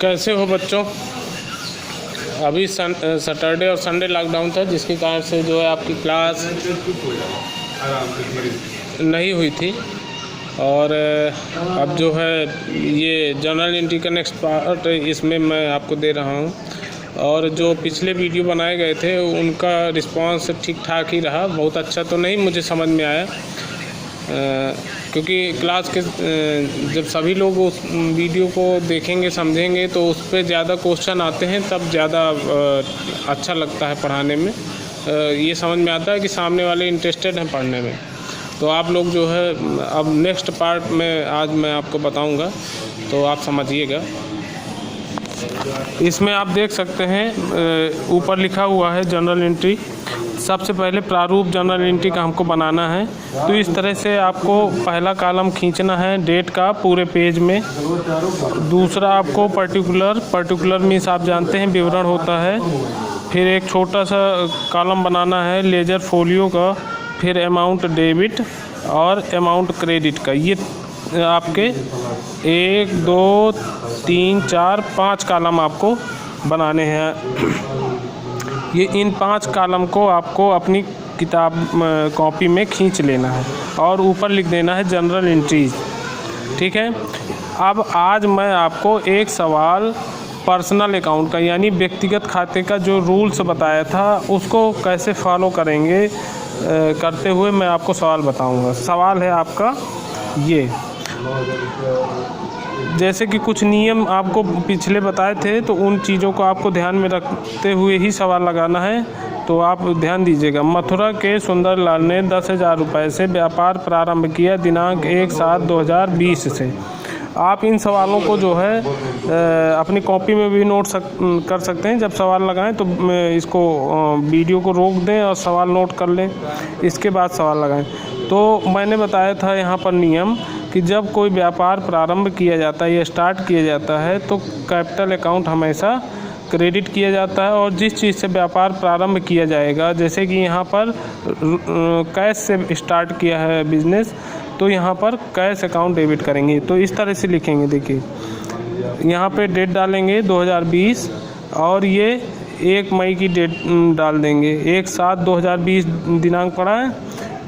कैसे हो बच्चों। अभी सैटरडे और संडे लॉकडाउन था, जिसके कारण से जो है आपकी क्लास नहीं हुई थी। और अब जो है ये जनरल एंट्री का नेक्स्ट पार्ट इसमें मैं आपको दे रहा हूँ। और जो पिछले वीडियो बनाए गए थे उनका रिस्पांस ठीक ठाक ही रहा, बहुत अच्छा तो नहीं मुझे समझ में आया, क्योंकि क्लास के जब सभी लोग उस वीडियो को देखेंगे समझेंगे तो उस पर ज़्यादा क्वेश्चन आते हैं, तब ज़्यादा अच्छा लगता है पढ़ाने में। ये समझ में आता है कि सामने वाले इंटरेस्टेड हैं पढ़ने में। तो आप लोग जो है अब नेक्स्ट पार्ट में आज मैं आपको बताऊंगा, तो आप समझिएगा। इसमें आप देख सकते हैं ऊपर लिखा हुआ है जनरल एंट्री। सबसे पहले प्रारूप जनरल एंट्री का हमको बनाना है, तो इस तरह से आपको पहला कॉलम खींचना है डेट का पूरे पेज में। दूसरा आपको पर्टिकुलर मीन्स आप जानते हैं विवरण होता है। फिर एक छोटा सा कॉलम बनाना है लेजर फोलियो का, फिर अमाउंट डेबिट और अमाउंट क्रेडिट का। ये आपके 1 2 3 4 5 कॉलम आपको बनाने हैं। ये इन 5 कॉलम को आपको अपनी किताब कॉपी में खींच लेना है और ऊपर लिख देना है जनरल एंट्रीज। ठीक है। अब आज मैं आपको एक सवाल पर्सनल अकाउंट का यानी व्यक्तिगत खाते का जो रूल्स बताया था उसको कैसे फॉलो करेंगे करते हुए मैं आपको सवाल बताऊंगा। सवाल है आपका ये, जैसे कि कुछ नियम आपको पिछले बताए थे तो उन चीज़ों को आपको ध्यान में रखते हुए ही सवाल लगाना है, तो आप ध्यान दीजिएगा। मथुरा के सुंदरलाल ने 10,000 रुपये से व्यापार प्रारंभ किया दिनांक 1/7/2020 से। आप इन सवालों को जो है अपनी कॉपी में भी नोट कर सकते हैं। जब सवाल लगाएं तो इसको वीडियो को रोक दें और सवाल नोट कर लें, इसके बाद सवाल लगाएं। तो मैंने बताया था यहाँ पर नियम कि जब कोई व्यापार प्रारंभ किया जाता है या स्टार्ट किया जाता है तो कैपिटल अकाउंट हमेशा क्रेडिट किया जाता है, और जिस चीज़ से व्यापार प्रारंभ किया जाएगा, जैसे कि यहाँ पर कैश से स्टार्ट किया है बिजनेस, तो यहाँ पर कैश अकाउंट डेबिट करेंगे। तो इस तरह से लिखेंगे, देखिए यहाँ पे डेट डालेंगे 2020 और ये 1 मई की डेट डाल देंगे। 1/7/2020 दिनांक पड़ा है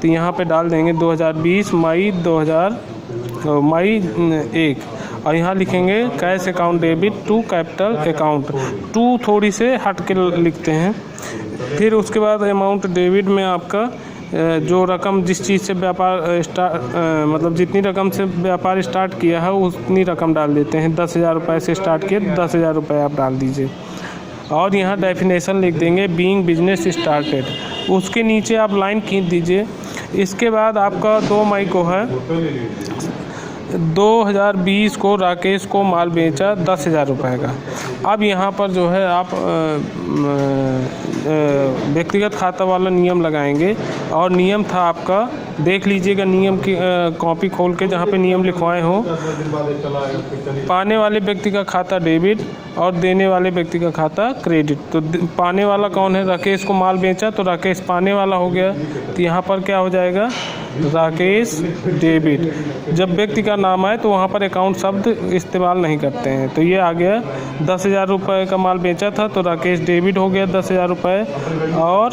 तो यहाँ पे डाल देंगे 2020 मई 1 और यहाँ लिखेंगे cash account debit to capital account. टू थोड़ी से हट के लिखते हैं। फिर उसके बाद अमाउंट डेबिट में आपका जो रकम जिस चीज़ से व्यापार मतलब जितनी रकम से व्यापार स्टार्ट किया है उतनी रकम डाल देते हैं। 10,000 रुपये से स्टार्ट किए 10,000 रुपये आप डाल दीजिए। और यहाँ डेफिनेशन लिख देंगे बीइंग बिजनेस स्टार्टेड। उसके नीचे आप लाइन खींच दीजिए। इसके बाद आपका 2 मई को है 2020 को राकेश को माल बेचा 10,000 रुपये का। अब यहाँ पर जो है आप व्यक्तिगत खाता वाला नियम लगाएंगे, और नियम था आपका, देख लीजिएगा नियम की कॉपी खोल के जहाँ पे नियम लिखवाए हों। पाने वाले व्यक्ति का खाता डेबिट और देने वाले व्यक्ति का खाता क्रेडिट। तो पाने वाला कौन है? राकेश को माल बेचा तो राकेश पाने वाला हो गया, तो यहाँ पर क्या हो जाएगा? राकेश डेबिट। जब व्यक्ति का नाम आए तो वहाँ पर अकाउंट शब्द इस्तेमाल नहीं करते हैं। तो ये आ गया 10,000 रुपये का माल बेचा था तो राकेश डेबिट हो गया 10,000 रुपये। और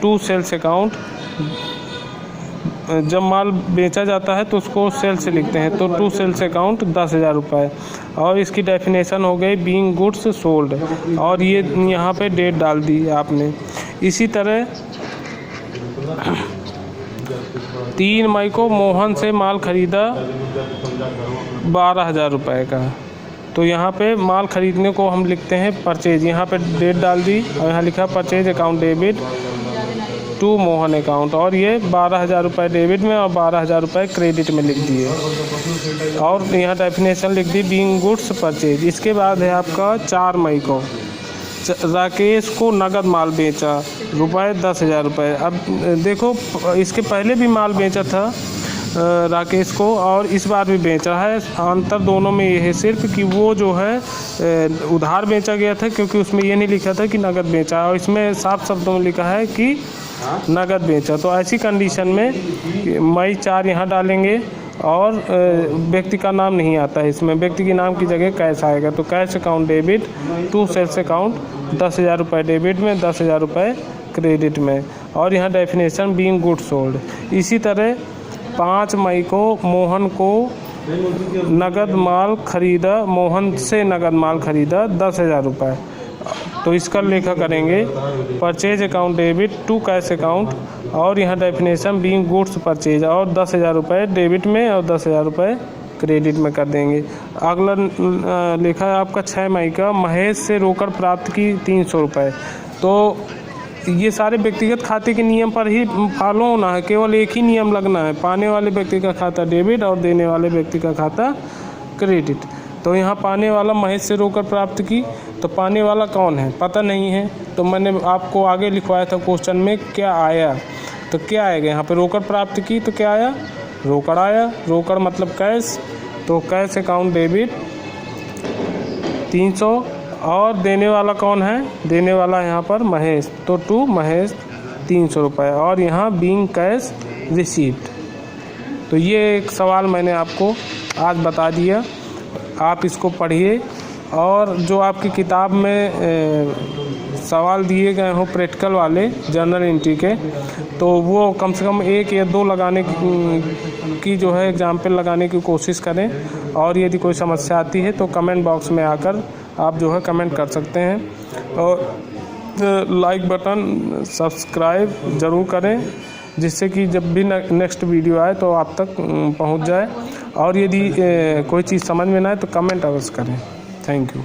टू सेल्स अकाउंट, जब माल बेचा जाता है तो उसको सेल से लिखते हैं, तो टू सेल्स अकाउंट 10,000 रुपये। और इसकी डेफिनेशन हो गई बीइंग गुड्स सोल्ड, और ये यहाँ पे डेट डाल दी आपने। इसी तरह 3 मई को मोहन से माल खरीदा 12,000 रुपये का, तो यहाँ पे माल खरीदने को हम लिखते हैं परचेज। यहाँ पे डेट डाल दी और यहाँ लिखा purchase account debit to Mohan account, और ये 12,000 रुपये डेबिट में और 12,000 रुपये क्रेडिट में लिख दिए। और यहाँ डेफिनेशन लिख दी बीइंग गुड्स परचेज। इसके बाद है आपका 4 मई को राकेश को नगद माल बेचा रुपये 10,000 रुपये। अब देखो इसके पहले भी माल बेचा था राकेश को और इस बार भी बेचा है। अंतर दोनों में ये है सिर्फ कि वो जो है उधार बेचा गया था, क्योंकि उसमें ये नहीं लिखा था कि नगद बेचा, और इसमें साफ शब्दों में लिखा है कि नगद बेचा। तो ऐसी कंडीशन में मई 4 यहाँ डालेंगे और व्यक्ति का नाम नहीं आता है इसमें, व्यक्ति के नाम की जगह कैश आएगा। तो cash account debit to sales account 10,000 रुपये डेबिट में, 10,000 रुपये क्रेडिट में। और यहाँ डेफिनेशन बीइंग गुड्स सोल्ड। इसी तरह 5 मई को मोहन को नगद माल खरीदा, मोहन से नगद माल खरीदा 10,000 रुपये। तो इसका लेखा करेंगे purchase account debit to cash account, और यहाँ डेफिनेशन बीइंग गुड्स परचेज, और 10,000 रुपये डेबिट में और 10,000 रुपये क्रेडिट में कर देंगे। अगला लेखा है आपका 6 मई का, महेश से रोकड़ प्राप्त की 300 रुपये। तो ये सारे व्यक्तिगत खाते के नियम पर ही फॉलो होना है, केवल एक ही नियम लगना है, पाने वाले व्यक्ति का खाता डेबिट और देने वाले व्यक्ति का खाता क्रेडिट। तो यहाँ पाने वाला महेश से रोकड़ प्राप्त की, तो पाने वाला कौन है पता नहीं है, तो मैंने आपको आगे लिखवाया था क्वेश्चन में क्या आया, तो क्या आएगा यहाँ पे रोकड़ प्राप्त की, तो क्या आया रोकड़ आया, रोकड़ मतलब कैश, तो कैश अकाउंट डेबिट 300, और देने वाला कौन है, देने वाला यहाँ पर महेश, तो टू महेश 300 रुपये, और यहाँ बीइंग कैश रिसीव्ड। तो ये एक सवाल मैंने आपको आज बता दिया, आप इसको पढ़िए, और जो आपकी किताब में सवाल दिए गए हों प्रैक्टिकल वाले जनरल एंट्री के, तो वो कम से कम 1 या 2 लगाने की जो है एग्जाम्पल लगाने की कोशिश करें। और यदि कोई समस्या आती है तो कमेंट बॉक्स में आकर आप जो है कमेंट कर सकते हैं, और लाइक बटन सब्सक्राइब ज़रूर करें, जिससे कि जब भी नेक्स्ट वीडियो आए तो आप तक पहुंच जाए। और यदि कोई चीज़ समझ में ना आए तो कमेंट अवश्य करें। Thank you.